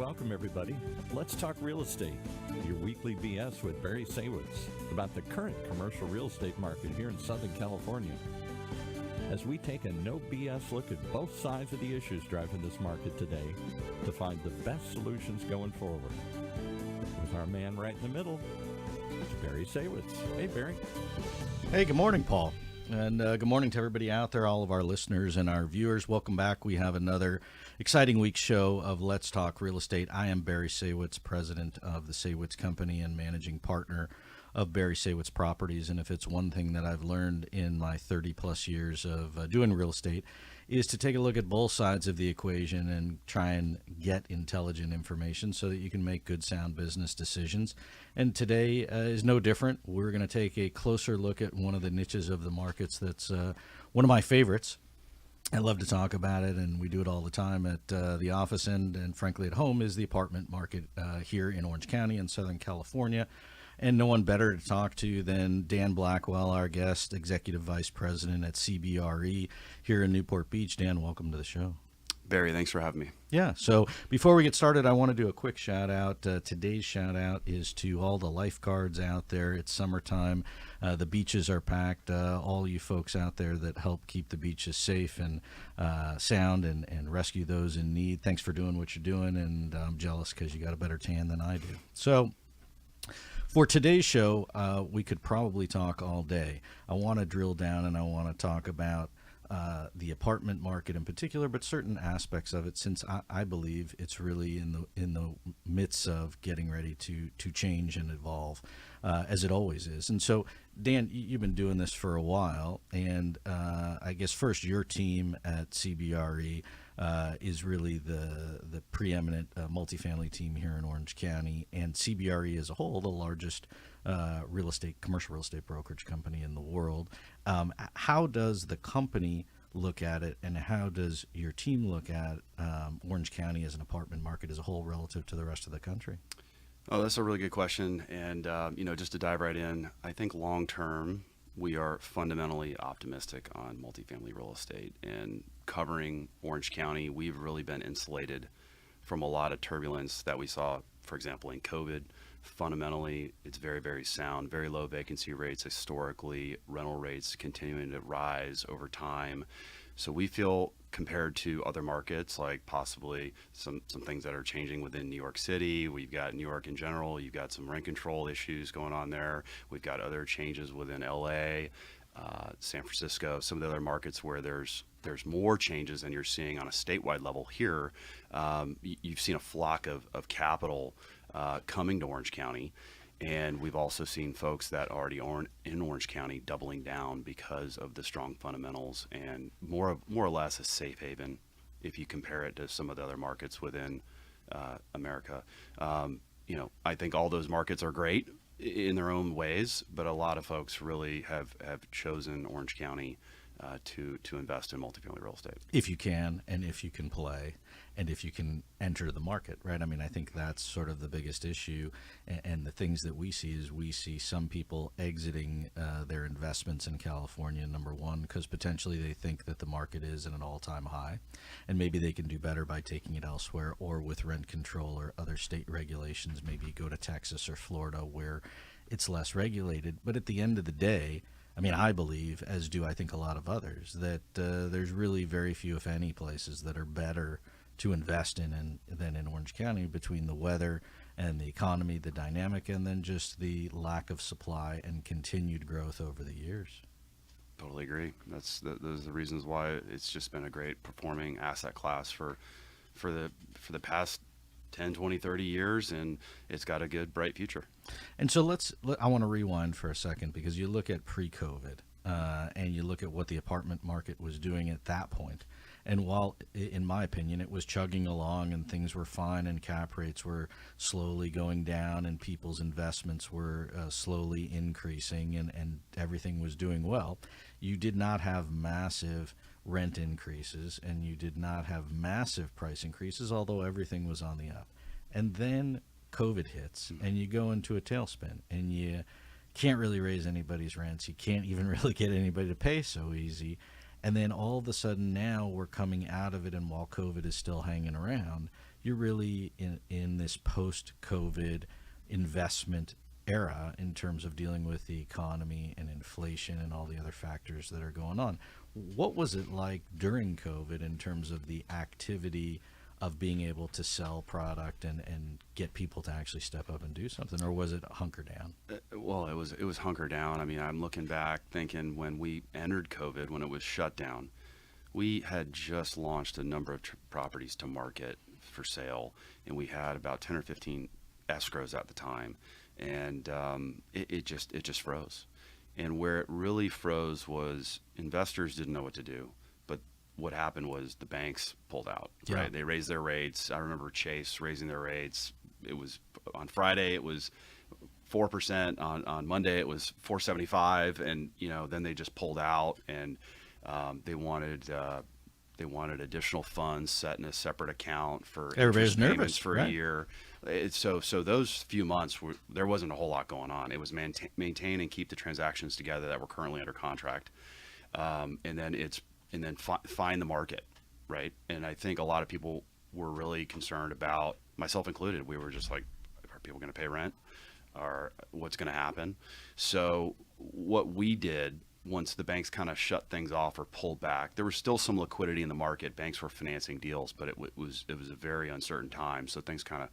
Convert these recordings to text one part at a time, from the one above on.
welcome everybody. Let's talk real estate, your weekly BS with Barry Saywitz about the current commercial real estate market here in Southern California. As we take a no BS look at both sides of the issues driving this market today to find the best solutions going forward. With our man right in the middle, it's Barry Saywitz. Hey, Barry. Hey, good morning, Paul. And good morning to everybody out there, all of our listeners and our viewers. Welcome back. We have another exciting week's show of Let's Talk Real Estate. I am Barry Saywitz, president of the Saywitz Company and managing partner of Barry Saywitz Properties. And if it's one thing that I've learned in my 30-plus years of doing real estate is to take a look at both sides of the equation and try and get intelligent information so that you can make good, sound business decisions. And today is no different. We're going to take a closer look at one of the niches of the markets that's one of my favorites. I love to talk about it, and we do it all the time at the office end and frankly at home, is the apartment market here in Orange County in Southern California. And no one better to talk to than Dan Blackwell, our guest, Executive Vice President at CBRE here in Newport Beach. Dan, welcome to the show. Barry, thanks for having me. Yeah, so before we get started, I want to do a quick shout out. Today's shout out is to all the lifeguards out there. It's summertime. The beaches are packed. All you folks out there that help keep the beaches safe and sound and rescue those in need. Thanks for doing what you're doing, and I'm jealous because you got a better tan than I do. So for today's show, we could probably talk all day. I want to drill down and I want to talk about the apartment market in particular, but certain aspects of it, since I believe it's really in the midst of getting ready to change and evolve, as it always is. And so, Dan, you've been doing this for a while, and I guess first your team at CBRE is really the preeminent multifamily team here in Orange County, and CBRE as a whole, the largest commercial real estate brokerage company in the world. How does the company look at it, and how does your team look at Orange County as an apartment market as a whole relative to the rest of the country? Oh, that's a really good question. And, just to dive right in, I think long term, we are fundamentally optimistic on multifamily real estate. And covering Orange County, we've really been insulated from a lot of turbulence that we saw, for example, in COVID. Fundamentally, it's very, very sound, very low vacancy rates historically, rental rates continuing to rise over time. So we feel, compared to other markets, like possibly some things that are changing within New York City, we've got New York in general, you've got some rent control issues going on there. We've got other changes within LA, San Francisco, some of the other markets where there's more changes than you're seeing on a statewide level here. You've seen a flock of capital coming to Orange County. And we've also seen folks that already are in Orange County doubling down because of the strong fundamentals and more or less a safe haven if you compare it to some of the other markets within America. I think all those markets are great in their own ways, but a lot of folks really have chosen Orange County to invest in multifamily real estate. If you can, and if you can play, and if you can enter the market, right? I mean, I think that's sort of the biggest issue. And the things that we see is we see some people exiting their investments in California, number one, because potentially they think that the market is at an all-time high, and maybe they can do better by taking it elsewhere, or with rent control or other state regulations, maybe go to Texas or Florida where it's less regulated. But at the end of the day, I mean, I believe, as do I think a lot of others, that there's really very few, if any, places that are better to invest in than in Orange County, between the weather and the economy, the dynamic, and then just the lack of supply and continued growth over the years. Totally agree. Those are the reasons why it's just been a great performing asset class for the past 10, 20, 30 years, and it's got a good, bright future. And so I want to rewind for a second, because you look at pre-COVID and you look at what the apartment market was doing at that point. And while, in my opinion, it was chugging along and things were fine and cap rates were slowly going down and people's investments were slowly increasing and everything was doing well, you did not have massive rent increases and you did not have massive price increases, although everything was on the up. And then COVID hits and you go into a tailspin and you can't really raise anybody's rents. You can't even really get anybody to pay so easy. And then all of a sudden now we're coming out of it, and while COVID is still hanging around, you're really in this post-COVID investment era in terms of dealing with the economy and inflation and all the other factors that are going on. What was it like during COVID in terms of the activity of being able to sell product and get people to actually step up and do something, or was it hunker down? Well, it was hunker down. I mean, I'm looking back thinking when we entered COVID, when it was shut down, we had just launched a number of properties to market for sale, and we had about 10 or 15 escrows at the time, and it just froze. And where it really froze was investors didn't know what to do. But what happened was the banks pulled out, right? Yeah. They raised their rates. I remember Chase raising their rates. It was on Friday, it was 4%. On Monday, it was 4.75, and then they just pulled out, and they wanted additional funds set in a separate account for Everybody's interest payments nervous for right? a year. So those few months there wasn't a whole lot going on. It was maintain and keep the transactions together that were currently under contract, and then find the market, right? And I think a lot of people were really concerned about, myself included. We were just like, are people going to pay rent, or what's going to happen? So what we did, once the banks kind of shut things off or pulled back, there was still some liquidity in the market. Banks were financing deals, but it was a very uncertain time. So things kind of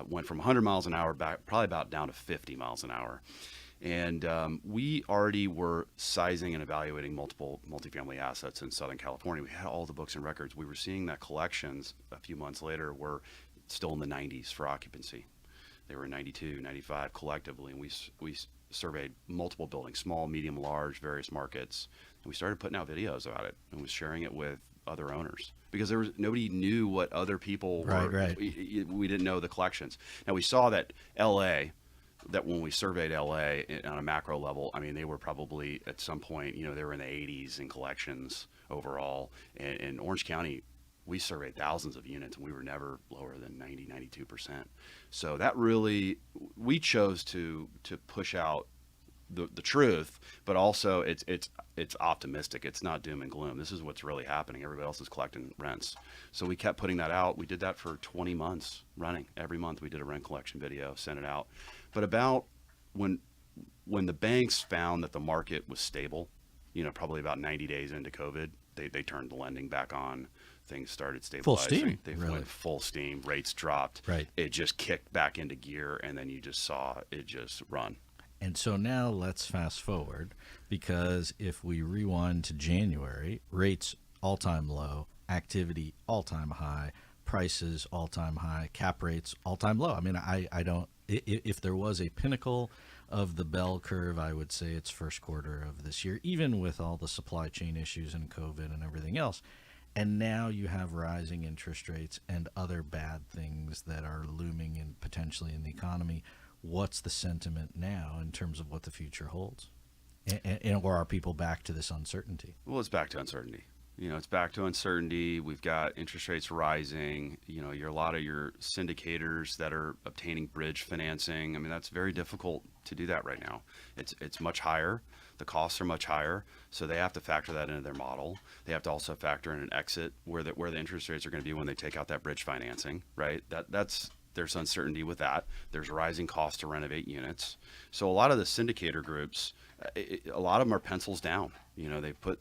went from 100 miles an hour back, probably about down to 50 miles an hour. And we already were sizing and evaluating multiple multifamily assets in Southern California. We had all the books and records. We were seeing that collections a few months later were still in the 90s for occupancy. They were 92, 95 collectively, and we surveyed multiple buildings, small, medium, large, various markets, and we started putting out videos about it and was sharing it with other owners, because nobody knew what other people were. Right. We didn't know the collections. Now we saw that LA, that when we surveyed LA on a macro level, I mean, they were probably at some point, they were in the 80s in collections overall. And in Orange County, we surveyed thousands of units, and we were never lower than 90, 92%. So that really, we chose to push out the truth, but also it's optimistic. It's not doom and gloom. This is what's really happening. Everybody else is collecting rents. So we kept putting that out. We did that for 20 months running. Every month we did a rent collection video, sent it out. But about when the banks found that the market was stable, probably about 90 days into COVID, they turned the lending back on. Things started stabilizing. Full steam. They really went full steam. Rates dropped. Right. It just kicked back into gear, and then you just saw it just run. And so now let's fast forward, because if we rewind to January, rates all-time low, activity all-time high, prices all-time high, cap rates all-time low. I mean, I don't, if there was a pinnacle of the bell curve, I would say it's first quarter of this year, even with all the supply chain issues and COVID and everything else. And now you have rising interest rates and other bad things that are looming and potentially in the economy. What's the sentiment now in terms of what the future holds? Or are people back to this uncertainty? Well, it's back to uncertainty. It's back to uncertainty. We've got interest rates rising. A lot of your syndicators that are obtaining bridge financing. I mean, that's very difficult to do that right now. It's much higher. The costs are much higher, so they have to factor that into their model. They have to also factor in an exit where the interest rates are going to be when they take out that bridge financing, right? There's uncertainty with that. There's rising costs to renovate units. So a lot of the syndicator groups, a lot of them are pencils down. They put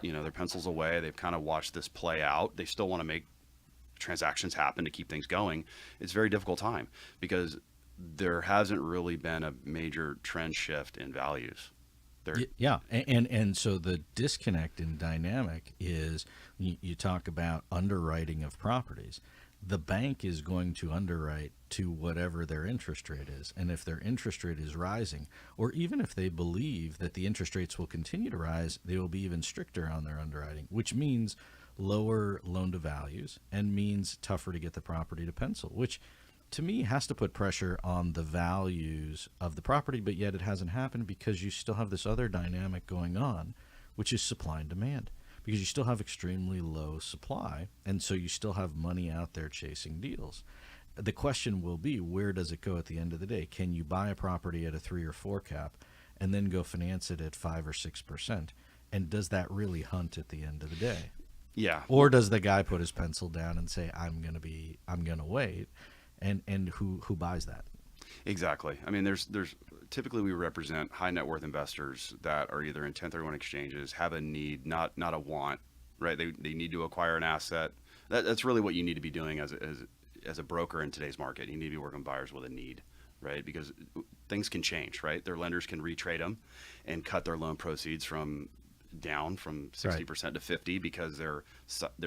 their pencils away. They've kind of watched this play out. They still want to make transactions happen to keep things going. It's a very difficult time because there hasn't really been a major trend shift in values. Yeah, and so the disconnect in dynamic is you talk about underwriting of properties. The bank is going to underwrite to whatever their interest rate is. And if their interest rate is rising, or even if they believe that the interest rates will continue to rise, they will be even stricter on their underwriting, which means lower loan to values and means tougher to get the property to pencil, which to me has to put pressure on the values of the property, but yet it hasn't happened because you still have this other dynamic going on, which is supply and demand. Because you still have extremely low supply, and so you still have money out there chasing deals. The question will be, where does it go at the end of the day? Can you buy a property at a 3 or 4 cap and then go finance it at 5 or 6%? And does that really hunt at the end of the day? Yeah. Or does the guy put his pencil down and say, I'm gonna wait, and who buys that? Exactly. I mean, there's typically we represent high net worth investors that are either in 1031 exchanges, have a need, not a want, right? They need to acquire an asset. That's really what you need to be doing as a broker in today's market. You need to be working with buyers with a need, right? Because things can change, right? Their lenders can retrade them and cut their loan proceeds down from 60% to 50 because they're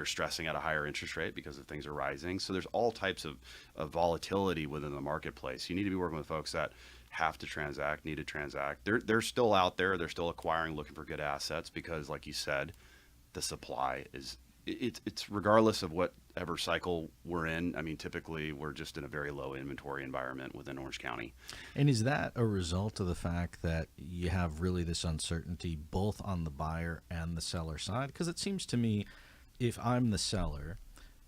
stressing at a higher interest rate because of things are rising. So there's all types of volatility within the marketplace. You need to be working with folks that have to transact, need to transact. They're still out there. They're still acquiring, looking for good assets because, like you said, the supply is it's regardless of whatever cycle we're in. I mean, typically we're just in a very low inventory environment within Orange County. And is that a result of the fact that you have really this uncertainty both on the buyer and the seller side? Because it seems to me, if I'm the seller,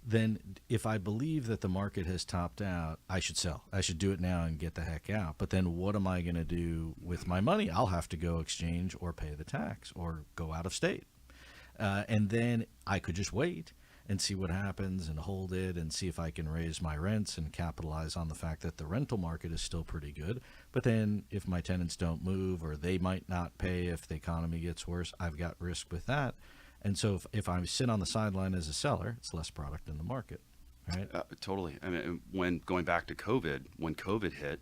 then if I believe that the market has topped out, I should sell. I should do it now and get the heck out. But then what am I going to do with my money? I'll have to go exchange or pay the tax or go out of state. And then I could just wait and see what happens and hold it and see if I can raise my rents and capitalize on the fact that the rental market is still pretty good. But then if my tenants don't move or they might not pay if the economy gets worse, I've got risk with that. And so if I sit on the sideline as a seller, it's less product in the market, right? Totally. I mean, when going back to COVID, when COVID hit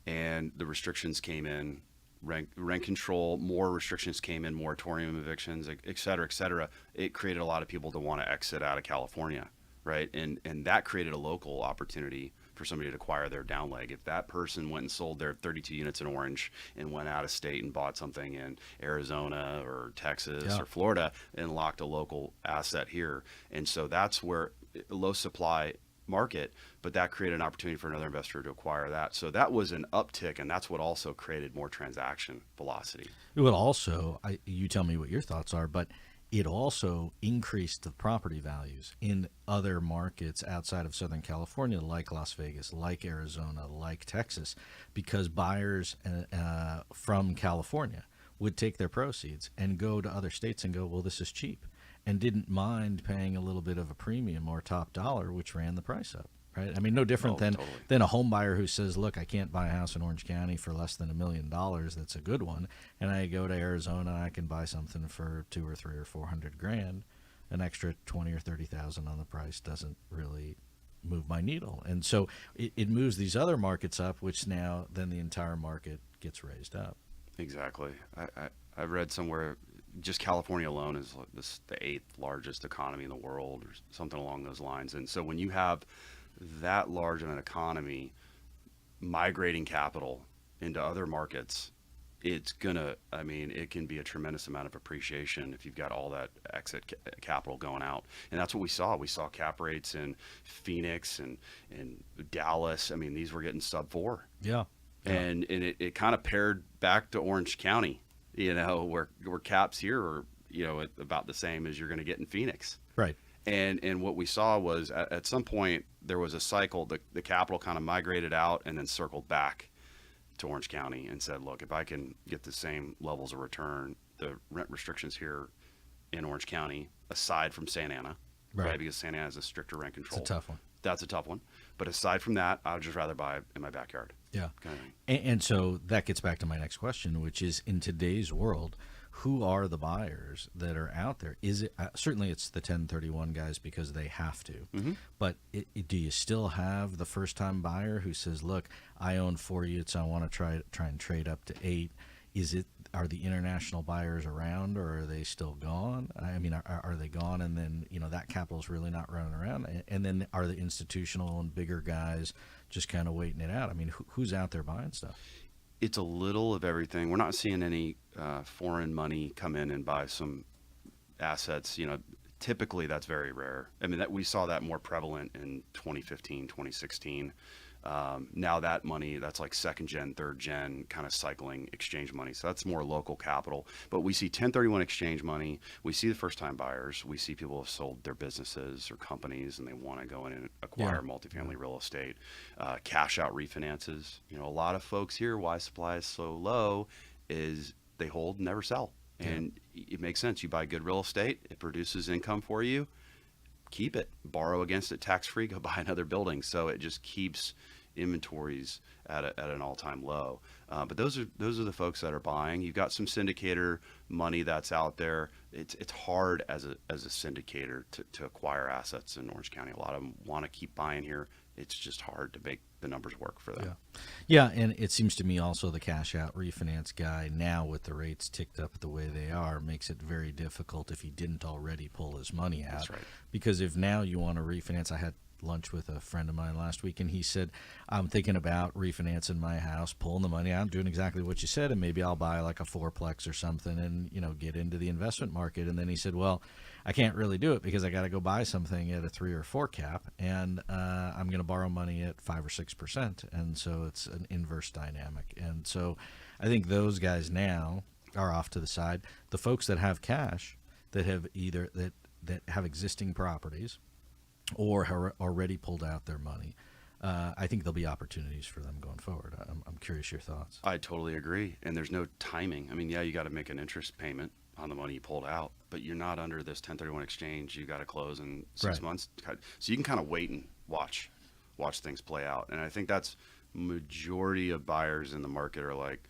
and the restrictions came in, rent control, more restrictions came in, moratorium evictions, et cetera, it created a lot of people to want to exit out of California, right? And that created a local opportunity for somebody to acquire their down leg. If that person went and sold their 32 units in Orange and went out of state and bought something in Arizona or Texas or Florida and locked a local asset here. And so that's where low supply market, but that created an opportunity for another investor to acquire that. So that was an uptick, and that's what also created more transaction velocity. Well, also, you tell me what your thoughts are, but it also increased the property values in other markets outside of Southern California, like Las Vegas, like Arizona, like Texas, because buyers from California would take their proceeds and go to other states and go, well, this is cheap, and didn't mind paying a little bit of a premium or top dollar, which ran the price up, right? I mean, no different than a home buyer who says, look, I can't buy a house in Orange County for less than $1 million. That's a good one. And I go to Arizona and I can buy something for $200,000 or $300,000 or $400,000. An extra 20 or 30,000 on the price doesn't really move my needle. And so it moves these other markets up, which now then the entire market gets raised up. Exactly. I read somewhere just California alone is the 8th largest economy in the world or something along those lines. And so when you have that large of an economy migrating capital into other markets, it can be a tremendous amount of appreciation if you've got all that exit capital going out. And that's what we saw. We saw cap rates in Phoenix and Dallas. I mean, these were getting sub 4. Yeah. And it kind of paired back to Orange County, where caps here are, about the same as you're going to get in Phoenix. Right. And what we saw was at some point there was a cycle, the capital kind of migrated out and then circled back to Orange County and said, look, if I can get the same levels of return, the rent restrictions here in Orange County, aside from Santa Ana, right? Because Santa Ana has a stricter rent control. It's a tough one. That's a tough one. But aside from that, I would just rather buy in my backyard. Yeah. Kind of thing. And so that gets back to my next question, which is, in today's world, who are the buyers that are out there? Is it certainly it's the 1031 guys because they have to, but do you still have the first-time buyer who says, "Look, I own 4 units, I want to try and trade up to 8"? Are the international buyers around, or are they still gone? I mean, are they gone, and then that capital is really not running around, and then are the institutional and bigger guys just kind of waiting it out? I mean, who's out there buying stuff? It's a little of everything. We're not seeing any foreign money come in and buy some assets. Typically that's very rare. I mean, we saw that more prevalent in 2015, 2016. Now that money, that's like second gen, third gen kind of cycling exchange money. So that's more local capital. But we see 1031 exchange money. We see the first time buyers. We see people who have sold their businesses or companies and they want to go in and acquire multifamily real estate. Cash out refinances. A lot of folks here, why supply is so low is they hold and never sell. And it makes sense. You buy good real estate, it produces income for you, keep it, borrow against it tax-free, go buy another building. So it just keeps inventories at an all-time low. But those are the folks that are buying. You've got some syndicator money that's out there. It's hard as a syndicator to acquire assets in Orange County. A lot of them want to keep buying here. It's just hard to make the numbers work for them. Yeah, and it seems to me also the cash out refinance guy now with the rates ticked up the way they are makes it very difficult if he didn't already pull his money out. That's right. Because if now you want to refinance, I had lunch with a friend of mine last week, and he said, I'm thinking about refinancing my house, pulling the money out, doing exactly what you said, and maybe I'll buy like a fourplex or something and, get into the investment market. And then he said, well, I can't really do it because I got to go buy something at a 3 or 4 cap, and I'm going to borrow money at 5 or 6%. And so it's an inverse dynamic. And so I think those guys now are off to the side. The folks that have cash that have either that have existing properties or have already pulled out their money, I think there'll be opportunities for them going forward. I'm curious your thoughts. I totally agree. And there's no timing. I mean, yeah, you got to make an interest payment on the money you pulled out, but you're not under this 1031 exchange. You got to close in 6 months. So you can kind of wait and watch things play out. And I think that's majority of buyers in the market are like,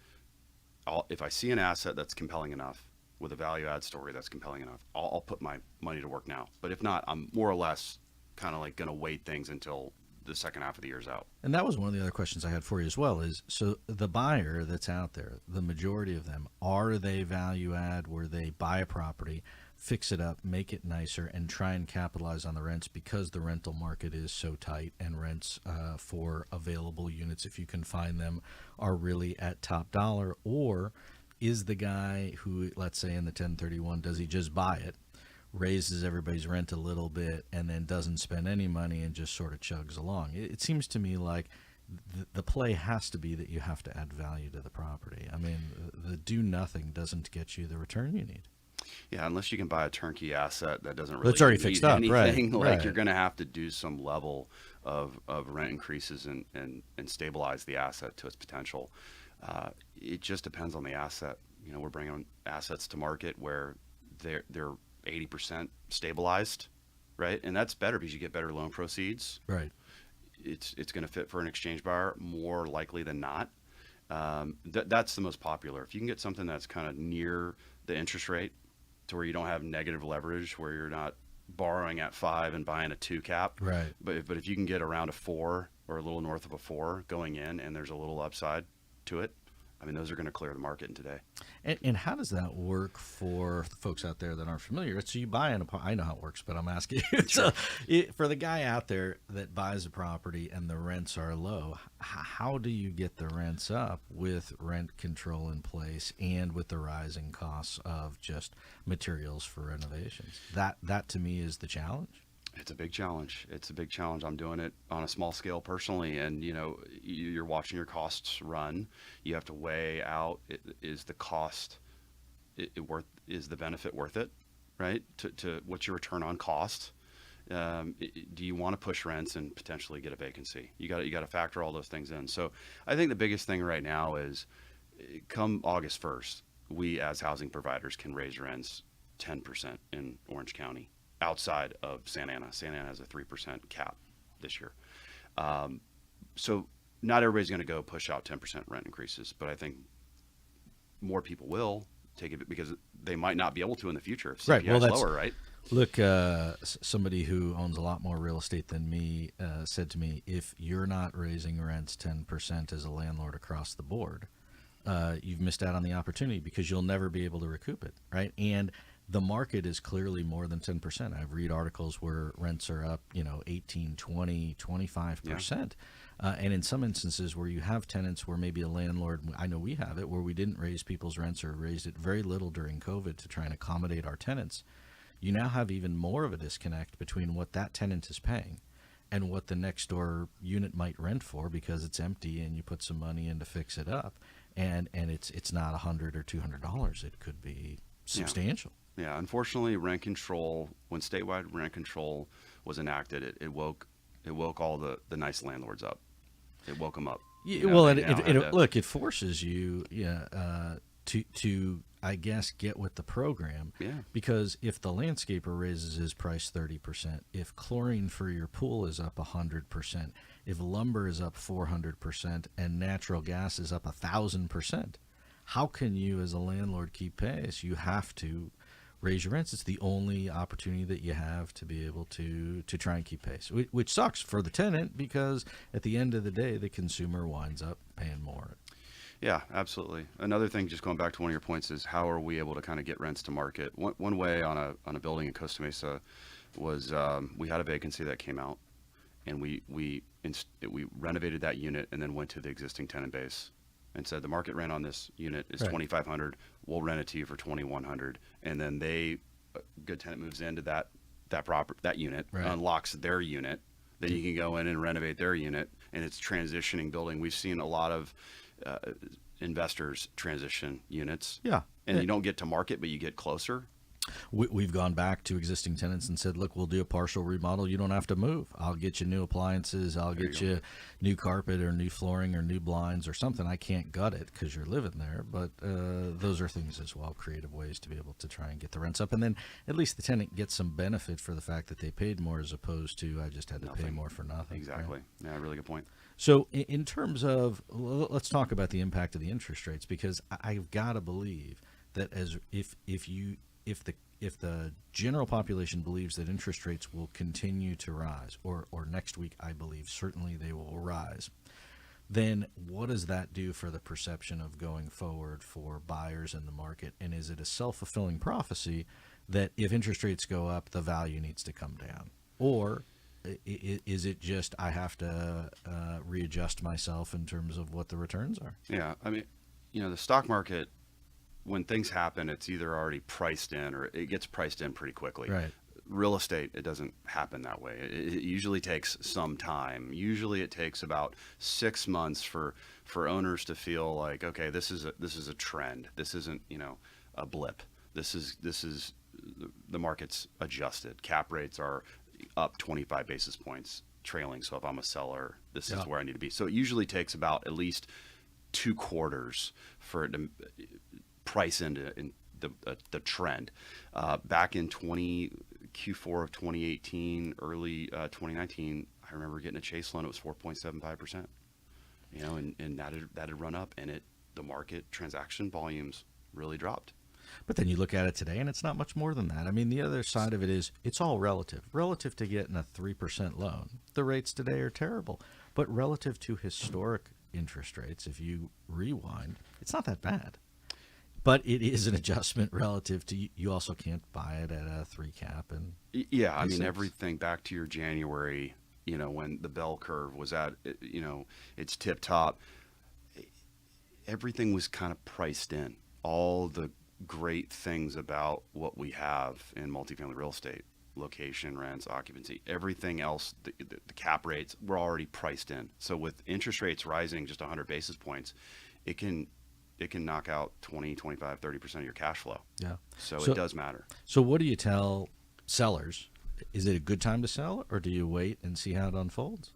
if I see an asset that's compelling enough with a value add story that's compelling enough, I'll put my money to work now. But if not, I'm more or less kind of like going to wait things until the second half of the year's out. And that was one of the other questions I had for you as well is, so the buyer that's out there, the majority of them, are they value add where they buy a property, fix it up, make it nicer, and try and capitalize on the rents because the rental market is so tight and rents for available units, if you can find them, are really at top dollar? Or is the guy who, let's say in the 1031, does he just buy it, raises everybody's rent a little bit, and then doesn't spend any money and just sort of chugs along? It seems to me like the play has to be that you have to add value to the property. I mean, the do nothing doesn't get you the return you need. Yeah, unless you can buy a turnkey asset that doesn't really That's already need fixed up, anything, right? Like you're going to have to do some level of rent increases and stabilize the asset to its potential. It just depends on the asset. We're bringing assets to market where they're 80% stabilized, right? And that's better because you get better loan proceeds. Right. It's going to fit for an exchange buyer more likely than not. That's the most popular. If you can get something that's kind of near the interest rate to where you don't have negative leverage, where you're not borrowing at 5 and buying a 2 cap. Right. But if you can get around a 4 or a little north of a 4 going in, and there's a little upside to it, I mean, those are going to clear the market in today. And how does that work for the folks out there that aren't familiar? So you buy an apartment. I know how it works, but I'm asking you. Sure. So for the guy out there that buys a property and the rents are low, how do you get the rents up with rent control in place and with the rising costs of just materials for renovations? That to me is the challenge. It's a big challenge. I'm doing it on a small scale personally, and you're watching your costs run. You have to weigh out, is the cost is the benefit worth it, right? To what's your return on cost? Do you want to push rents and potentially get a vacancy? You got to factor all those things in. So I think the biggest thing right now is, come August 1st, we as housing providers can raise rents 10% in Orange County, outside of Santa Ana. Santa Ana has a 3% cap this year. So not everybody's going to go push out 10% rent increases, but I think more people will take it because they might not be able to in the future if CPI is lower, right? Look, somebody who owns a lot more real estate than me said to me, if you're not raising rents 10% as a landlord across the board, you've missed out on the opportunity because you'll never be able to recoup it, right? And the market is clearly more than 10%. I've read articles where rents are up, 18, 20, 25%. Yeah. And in some instances where you have tenants where maybe a landlord, I know we have it, where we didn't raise people's rents or raised it very little during COVID to try and accommodate our tenants. You now have even more of a disconnect between what that tenant is paying and what the next door unit might rent for because it's empty and you put some money in to fix it up. And it's not $100 or $200. It could be substantial. Yeah, unfortunately, rent control, when statewide rent control was enacted, it woke all the nice landlords up. It woke them up. Yeah, well, look, it forces you to I guess, get with the program. Yeah. Because if the landscaper raises his price 30%, if chlorine for your pool is up 100%, if lumber is up 400%, and natural gas is up 1,000%, how can you as a landlord keep pace? You have to raise your rents. It's the only opportunity that you have to be able to try and keep pace, which sucks for the tenant because at the end of the day, the consumer winds up paying more. Yeah, absolutely. Another thing, just going back to one of your points, is how are we able to kind of get rents to market? One way on a building in Costa Mesa was we had a vacancy that came out, and we renovated that unit and then went to the existing tenant base and said the market rent on this unit is $2,500. We'll rent it to you for $2,100, and then a good tenant moves into that unit, unlocks their unit. Then you can go in and renovate their unit, and it's transitioning building. We've seen a lot of investors transition units. Yeah. And you don't get to market, but you get closer. We've gone back to existing tenants and said, look, we'll do a partial remodel. You don't have to move. I'll get you new appliances. I'll get you new carpet or new flooring or new blinds or something. I can't gut it because you're living there. But those are things as well, creative ways to be able to try and get the rents up. And then at least the tenant gets some benefit for the fact that they paid more as opposed to I just had to pay more for nothing. Exactly. Right? Yeah, really good point. So in terms of, let's talk about the impact of the interest rates, because I've got to believe that if the general population believes that interest rates will continue to rise, or next week I believe certainly they will rise, then what does that do for the perception of going forward for buyers in the market? And is it a self-fulfilling prophecy that if interest rates go up, the value needs to come down? Or is it just I have to readjust myself in terms of what the returns are? Yeah, I mean, the stock market, when things happen, it's either already priced in or it gets priced in pretty quickly. Right. Real estate, it doesn't happen that way. It usually takes some time. Usually it takes about 6 months for owners to feel like, okay, this is a trend. This isn't, a blip. This is the market's adjusted. Cap rates are up 25 basis points trailing. So if I'm a seller, this is where I need to be. So it usually takes about at least 2 quarters for it to price into the trend. Back in Q4 of 2018, early 2019, I remember getting a Chase loan. It was 4.75%. And that had run up, and the market transaction volumes really dropped. But then you look at it today, and it's not much more than that. I mean, the other side of it is it's all relative. Relative to getting a 3% loan, the rates today are terrible. But relative to historic interest rates, if you rewind, it's not that bad. But it is an adjustment relative to you also can't buy it at a 3 cap. And yeah, I mean, everything back to your January, when the bell curve was at, its tip top, everything was kind of priced in. All the great things about what we have in multifamily real estate, location, rents, occupancy, everything else, the cap rates were already priced in. So with interest rates rising just 100 basis points, it can knock out 20, 25, 30% of your cash flow. Yeah. So it does matter. So what do you tell sellers? Is it a good time to sell, or do you wait and see how it unfolds?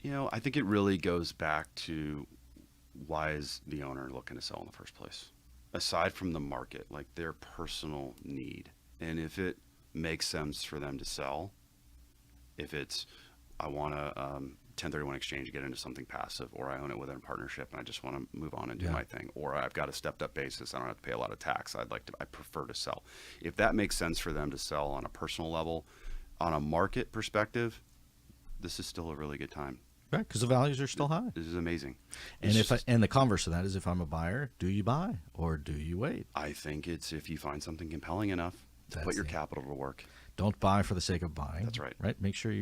I think it really goes back to why is the owner looking to sell in the first place? Aside from the market, like their personal need. And if it makes sense for them to sell, if it's, I want to 1031 exchange, get into something passive, or I own it within a partnership and I just want to move on and do my thing, or I've got a stepped up basis, I don't have to pay a lot of tax, I prefer to sell. If that makes sense for them to sell on a personal level, on a market perspective, this is still a really good time. Right, because the values are still high. This is amazing. And the converse of that is, if I'm a buyer, do you buy or do you wait? I think it's if you find something compelling enough to put your capital to work. Don't buy for the sake of buying. That's right. Right. Make sure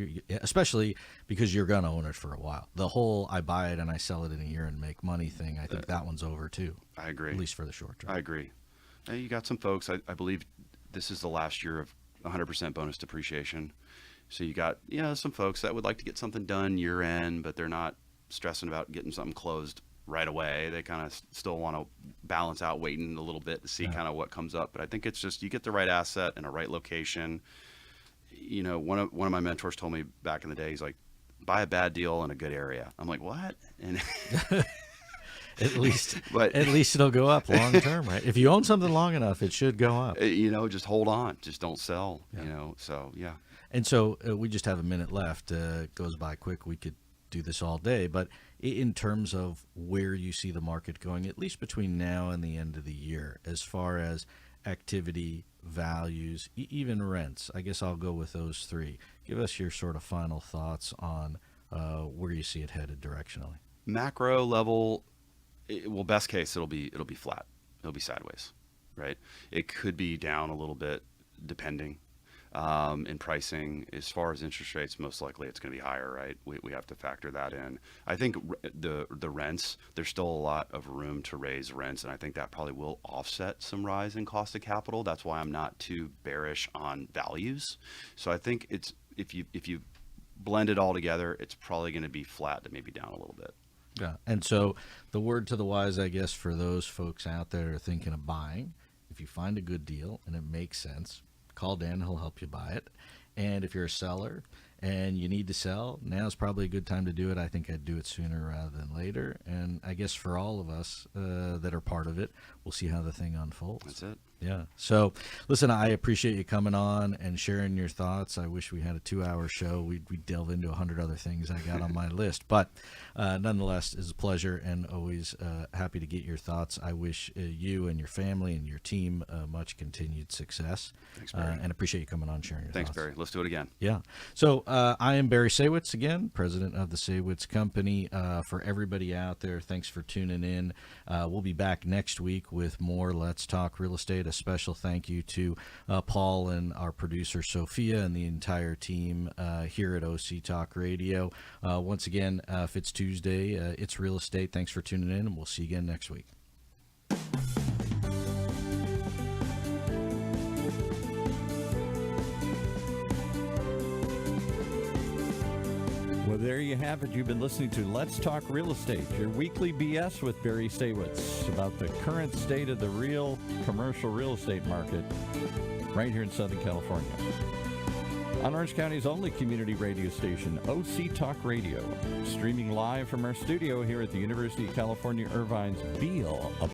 especially because you're gonna own it for a while. The whole I buy it and I sell it in a year and make money thing, I think that one's over too. I agree. At least for the short term. I agree. And you got some folks. I believe this is the last year of 100% bonus depreciation. So you got some folks that would like to get something done year end, but they're not stressing about getting something closed right away. They kind of still want to balance out waiting a little bit to see kind of what comes up. But I think it's just you get the right asset in a right location. One of my mentors told me back in the day, he's like, buy a bad deal in a good area. I'm like, what? And But at least it'll go up long term, right? If you own something long enough, it should go up. just hold on, just don't sell. So yeah. And so we just have a minute left. It goes by quick. We could do this all day, but in terms of where you see the market going, at least between now and the end of the year, as far as activity, values, even rents, I guess I'll go with those three. Give us your sort of final thoughts on where you see it headed directionally. Macro level, best case it'll be flat. It'll be sideways, right? It could be down a little bit depending. In pricing. As far as interest rates, most likely it's going to be higher, right? We have to factor that in. I think the rents, there's still a lot of room to raise rents, and I think that probably will offset some rise in cost of capital. That's why I'm not too bearish on values. So I think it's if you blend it all together, it's probably going to be flat to maybe down a little bit. Yeah, and so the word to the wise, I guess, for those folks out there who are thinking of buying, if you find a good deal and it makes sense, call Dan, he'll help you buy it. And if you're a seller and you need to sell, now's probably a good time to do it. I think I'd do it sooner rather than later. And I guess for all of us that are part of it, we'll see how the thing unfolds. That's it. Yeah. So, listen, I appreciate you coming on and sharing your thoughts. I wish we had a 2-hour show. We'd delve into 100 other things I got on my list. But nonetheless, it's a pleasure and always happy to get your thoughts. I wish you and your family and your team much continued success. Thanks, Barry. And appreciate you coming on and sharing your Thanks, thoughts. Barry. Let's do it again. Yeah. So I am Barry Saywitz again, president of the Saywitz Company. For everybody out there, thanks for tuning in. We'll be back next week with more Let's Talk Real Estate. A special thank you to Paul and our producer Sophia and the entire team here at OC Talk Radio. Once again, if it's Tuesday, it's real estate. Thanks for tuning in, and we'll see you again next week. Well, there you have it. You've been listening to Let's Talk Real Estate, your weekly BS with Barry Saywitz about the current state of the real commercial real estate market right here in Southern California. On Orange County's only community radio station, OC Talk Radio, streaming live from our studio here at the University of California, Irvine's Beale